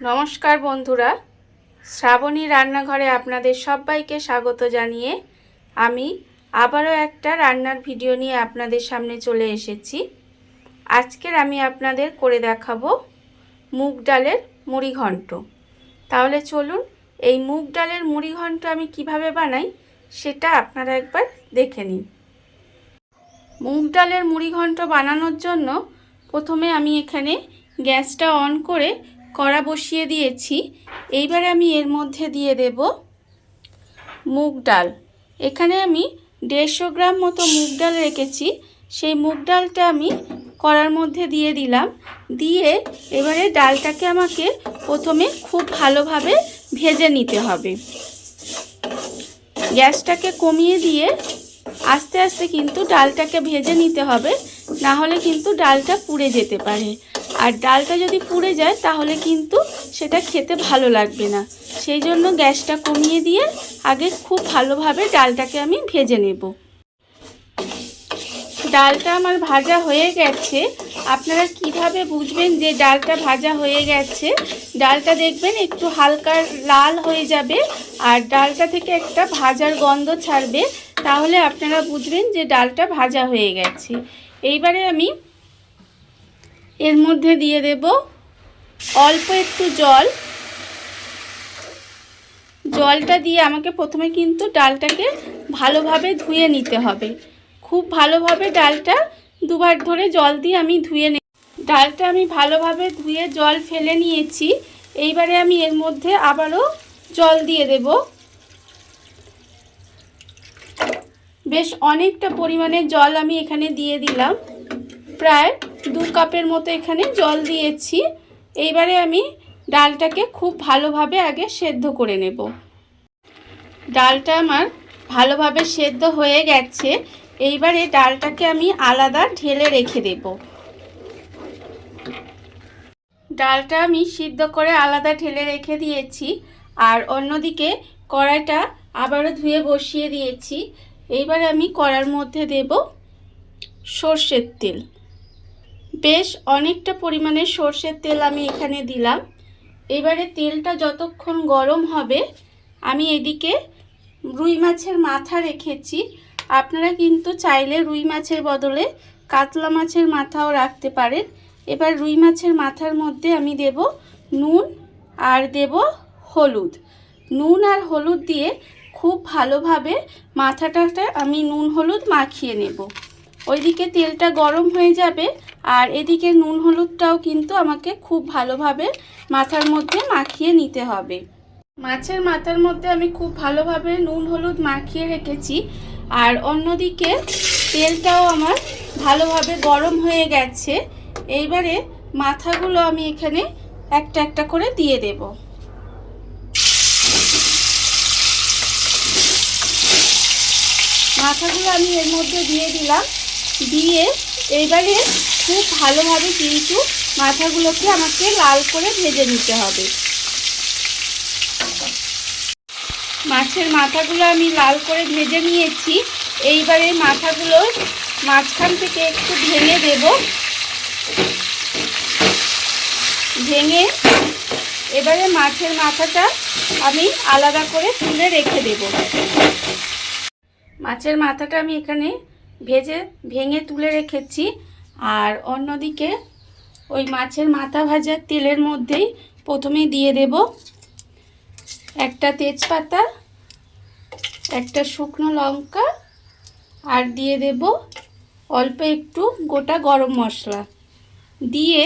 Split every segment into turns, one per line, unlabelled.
নমস্কার বন্ধুরা, শ্রাবণী রান্নাঘরে আপনাদের সবাইকে স্বাগত জানিয়ে আমি আবারও একটা রান্নার ভিডিও নিয়ে আপনাদের সামনে চলে এসেছি। আজকের আমি আপনাদের করে দেখাবো মুগ ডালের মুড়ি ঘন্ট। তাহলে চলুন এই মুগ ডালের মুড়ি ঘন্ট আমি কিভাবে বানাই সেটা আপনারা একবার দেখে নিন। মুগ ডালের মুড়ি ঘন্ট বানানোর জন্য প্রথমে আমি এখানে গ্যাসটা অন করে কড়া বসিয়ে দিয়েছি। এইবারে আমি এর মধ্যে দিয়ে দেব মুগ ডাল। এখানে আমি 150 গ্রাম মতো মুগ ডাল রেখেছি। সেই মুগ ডালটা আমি কড়ার মধ্যে দিয়ে দিলাম। দিয়ে এবারে ডালটাকে আমাকে প্রথমে খুব ভালোভাবে ভেজে নিতে হবে। গ্যাসটাকে কমিয়ে দিয়ে আস্তে আস্তে কিন্তু ডালটাকে ভেজে নিতে হবে, না হলে কিন্তু ডালটা পুড়ে যেতে পারে। আর ডালটা যদি পুড়ে যায় তাহলে কিন্তু সেটা খেতে ভালো লাগবে না। সেই জন্য গ্যাসটা কমিয়ে দিয়ে আগে খুব ভালোভাবে ডালটাকে আমি ভেজে নেব। ডালটা আমার ভাজা হয়ে গেছে। আপনারা কিভাবে বুঝবেন যে ডালটা ভাজা হয়ে গেছে? ডালটা দেখবেন একটু হালকা লাল হয়ে যাবে আর ডালটা থেকে একটা ভাজার গন্ধ ছাড়বে, তাহলে আপনারা বুঝবেন যে ডালটা ভাজা হয়ে গেছে। এইবারে আমি এর মধ্যে দিয়ে দেব অল্প একটু জল। জলটা দিয়ে আমাকে প্রথমে কিন্তু ডালটাকে ভালোভাবে ধুয়ে নিতে হবে। খুব ভালোভাবে ডালটা দুবার ধরে জল দিয়ে আমি ধুয়ে নেব। ডালটা আমি ভালোভাবে ধুয়ে জল ফেলে নিয়েছি। এইবারে আমি এর মধ্যে আবারও জল দিয়ে দেব। বেশ অনেকটা পরিমাণে জল আমি এখানে দিয়ে দিলাম, প্রায় 2 কাপের মতো এখানে জল দিয়েছি। এইবারে আমি ডালটাকে খুব ভালোভাবে আগে সেদ্ধ করে নেব। ডালটা আমার ভালোভাবে সেদ্ধ হয়ে গেছে। এইবারে ডালটাকে আমি আলাদা ঢেলে রেখে দেব। ডালটা আমি সিদ্ধ করে আলাদা ঢেলে রেখে দিয়েছি। আর অন্যদিকে কড়াইটা আবারও ধুয়ে বসিয়ে দিয়েছি। এইবার আমি কড়ার মধ্যে দেব সর্ষের তেল। বেশ অনেকটা পরিমাণে সর্ষের তেল আমি এখানে দিলাম। এবারে তেলটা যতক্ষণ গরম হবে আমি এদিকে রুই মাছের মাথা রেখেছি। আপনারা কিন্তু চাইলে রুই মাছের বদলে কাতলা মাছের মাথাও রাখতে পারেন। এবার রুই মাছের মাথার মধ্যে আমি দেব নুন আর দেব হলুদ। নুন আর হলুদ দিয়ে খুব ভালোভাবে মাথাটাতে আমি নুন হলুদ মাখিয়ে নেব। ওইদিকে তেলটা গরম হয়ে যাবে আর এদিকে নুন হলুদটাও কিন্তু আমাকে খুব ভালোভাবে মাথার মধ্যে মাখিয়ে নিতে হবে। মাছের মাথার মধ্যে আমি খুব ভালোভাবে নুন হলুদ মাখিয়ে রেখেছি। আর অন্যদিকে তেলটাও আমার ভালোভাবে গরম হয়ে গেছে। এইবারে মাথাগুলো আমি এখানে একটা একটা করে দিয়ে দেব। মাথাগুলো আমি এর মধ্যে দিয়ে দিলাম। দিয়ে এইবারে খুব ভালোভাবে কিন্তু মাথাগুলোকে আমাকে লাল করে ভেজে নিতে হবে। মাছের মাথাগুলো আমি লাল করে ভেজে নিয়েছি। এইবারে মাথাগুলো মাঝখান থেকে একটু ভেঙে দেব। ভেঙে এবারে মাছের মাথাটা আমি আলাদা করে তুলে রেখে দেব। মাছের মাথাটা আমি এখানে ভেঙে তুলে রেখেছি। আর অন্যদিকে ওই মাছের মাথা ভাজার তেলের মধ্যেই প্রথমে দিয়ে দেব একটা তেজপাতা, একটা শুকনো লঙ্কা আর দিয়ে দেব অল্প একটু গোটা গরম মশলা। দিয়ে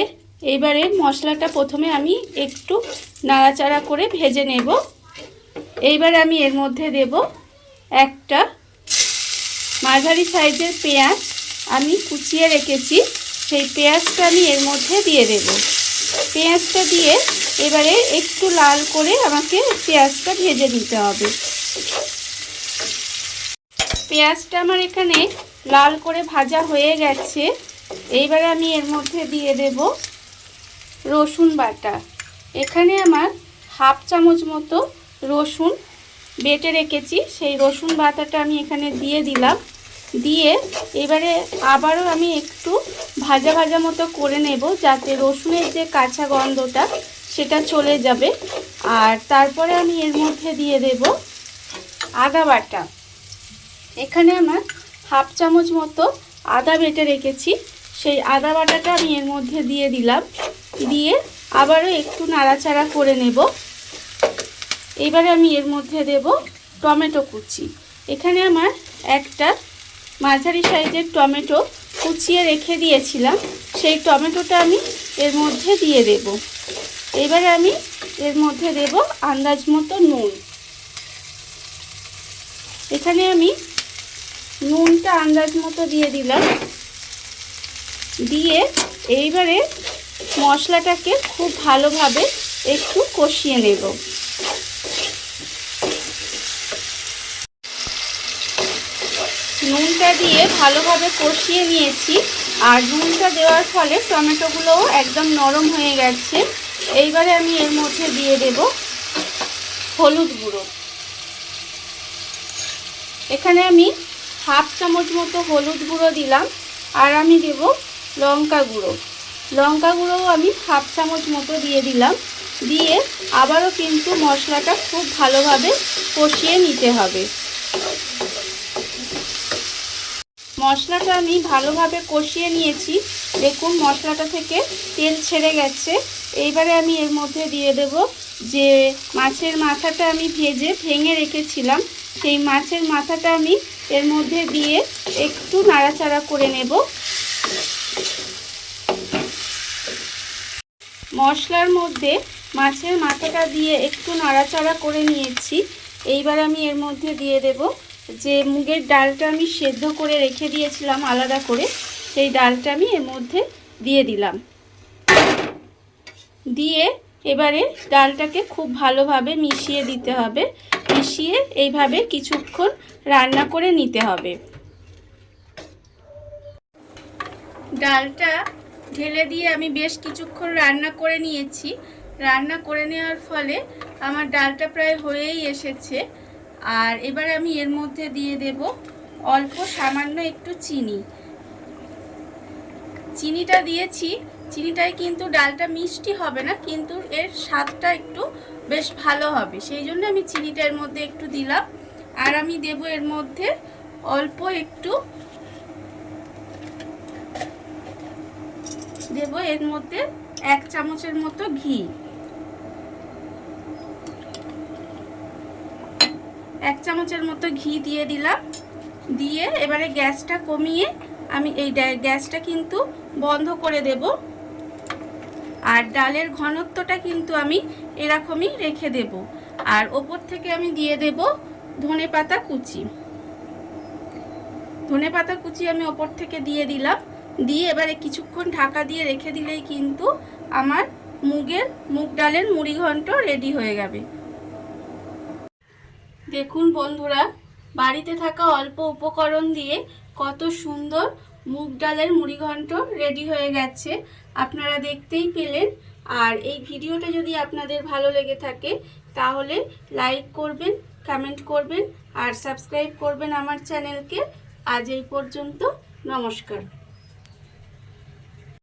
এবারে মশলাটা প্রথমে আমি একটু নাড়াচাড়া করে ভেজে নেব। এইবারে আমি এর মধ্যে দেব একটা মাঝারি সাইজের পেঁয়াজ আমি কুচিয়ে রেখেছি। সেই পেঁয়াজটা আমি এর মধ্যে দিয়ে দেব। পেঁয়াজটা দিয়ে এবারে একটু লাল করে আমাকে পেঁয়াজটা ভেজে নিতে হবে। পেঁয়াজটা আমার এখানে লাল করে ভাজা হয়ে গেছে। এইবারে আমি এর মধ্যে দিয়ে দেব রসুন বাটা। এখানে আমার 1/2 চামচ মতো রসুন বেটে রেখেছি। সেই রসুন বাটাটা আমি এখানে দিয়ে দিলাম। দিয়ে এবারে আবারও আমি একটু ভাজা ভাজা মতো করে নেব, যাতে রসুনের যে কাঁচা গন্ধটা সেটা চলে যাবে। আর তারপরে আমি এর মধ্যে দিয়ে দেব আদা বাটা। এখানে আমার হাফ চামচ মতো আদা বেটে রেখেছি, সেই আদা বাটাটা আমি এর মধ্যে দিয়ে দিলাম। দিয়ে আবারও একটু নাড়াচাড়া করে নেব। এবারে আমি এর মধ্যে দেব টমেটো কুচি। এখানে আমার একটা মাঝারি সাইজের টমেটো কুচিয়ে রেখে দিয়েছিলাম, সেই টমেটোটা আমি এর মধ্যে দিয়ে দেব। এবারে আমি এর মধ্যে দেব আন্দাজ মতো নুন। এখানে আমি নুনটা আন্দাজ মতো দিয়ে দিলাম। দিয়ে এইবারে মশলাটাকে খুব ভালোভাবে একটু কষিয়ে নেব। নুনটা দিয়ে ভালোভাবে কষিয়ে নিয়েছি, আর নুনটা দেওয়ার ফলে টমেটোগুলোও একদম নরম হয়ে গেছে। এইবারে আমি এর মধ্যে দিয়ে দেব হলুদ গুঁড়ো। এখানে আমি হাফ চামচ মতো হলুদ গুঁড়ো দিলাম। আর আমি দেব লঙ্কা গুঁড়ো। লঙ্কা গুঁড়োও আমি হাফ চামচ মতো দিয়ে দিলাম। দিয়ে আবারও কিন্তু মশলাটা খুব ভালোভাবে কষিয়ে নিতে হবে। মশলাটা আমি ভালোভাবে কষিয়ে নিয়েছি। দেখুন মশলাটা থেকে তেল ছেড়ে গেছে। এইবারে আমি এর মধ্যে দিয়ে দেব যে মাছের মাথাটা আমি ভেঙে রেখেছিলাম, সেই মাছের মাথাটা আমি এর মধ্যে দিয়ে একটু নাড়াচাড়া করে নেব। মশলার মধ্যে মাছের মাথাটা দিয়ে একটু নাড়াচাড়া করে নিয়েছি। এইবার আমি এর মধ্যে দিয়ে দেব যে মুগের ডালটা আমি সেদ্ধ করে রেখে দিয়েছিলাম আলাদা করে, সেই ডালটা আমি এর মধ্যে দিয়ে দিলাম। দিয়ে এবারে ডালটাকে খুব ভালোভাবে মিশিয়ে দিতে হবে। মিশিয়ে এইভাবে কিছুক্ষণ রান্না করে নিতে হবে। ডালটা ঢেলে দিয়ে আমি বেশ কিছুক্ষণ রান্না করে নিয়েছি। রান্না করে নেওয়ার ফলে আমার ডালটা প্রায় হয়েই এসেছে। আর এবার আমি এর মধ্যে দিয়ে দেব অল্প সামান্য একটু চিনি। চিনিটা দিয়েছি, চিনিটায় কিন্তু ডালটা মিষ্টি হবে না, কিন্তু এর স্বাদটা একটু বেশ ভালো হবে, সেই জন্য আমি চিনিটা এর মধ্যে একটু দিলাম। আর আমি দেব এর মধ্যে অল্প একটু দেব এর মধ্যে 1 চামচের মতো ঘি। 1 চামচের মতো ঘি দিয়ে দিলাম। দিয়ে এবারে গ্যাসটা কমিয়ে আমি এই গ্যাসটা কিন্তু বন্ধ করে দেব। আর ডালের ঘনত্বটা কিন্তু আমি এরকমই রেখে দেব। আর ওপর থেকে আমি দিয়ে দেব ধনেপাতা কুচি। ধনেপাতা কুচি আমি ওপর থেকে দিয়ে দিলাম। দিয়ে এবারে কিছুক্ষণ ঢাকা দিয়ে রেখে দিলেই কিন্তু আমার মুগ ডালের মুড়িঘণ্ট রেডি হয়ে যাবে। দেখুন বন্ধুরা, বাড়িতে থাকা অল্প উপকরণ দিয়ে কত সুন্দর মুগ ডালের মুড়িঘণ্ট রেডি হয়ে গেছে, আপনারা দেখতেই পেলেন। আর এই ভিডিওটা যদি আপনাদের ভালো লেগে থাকে তাহলে লাইক করবেন, কমেন্ট করবেন আর সাবস্ক্রাইব করবেন আমার চ্যানেলকে। আজ এই পর্যন্ত, নমস্কার।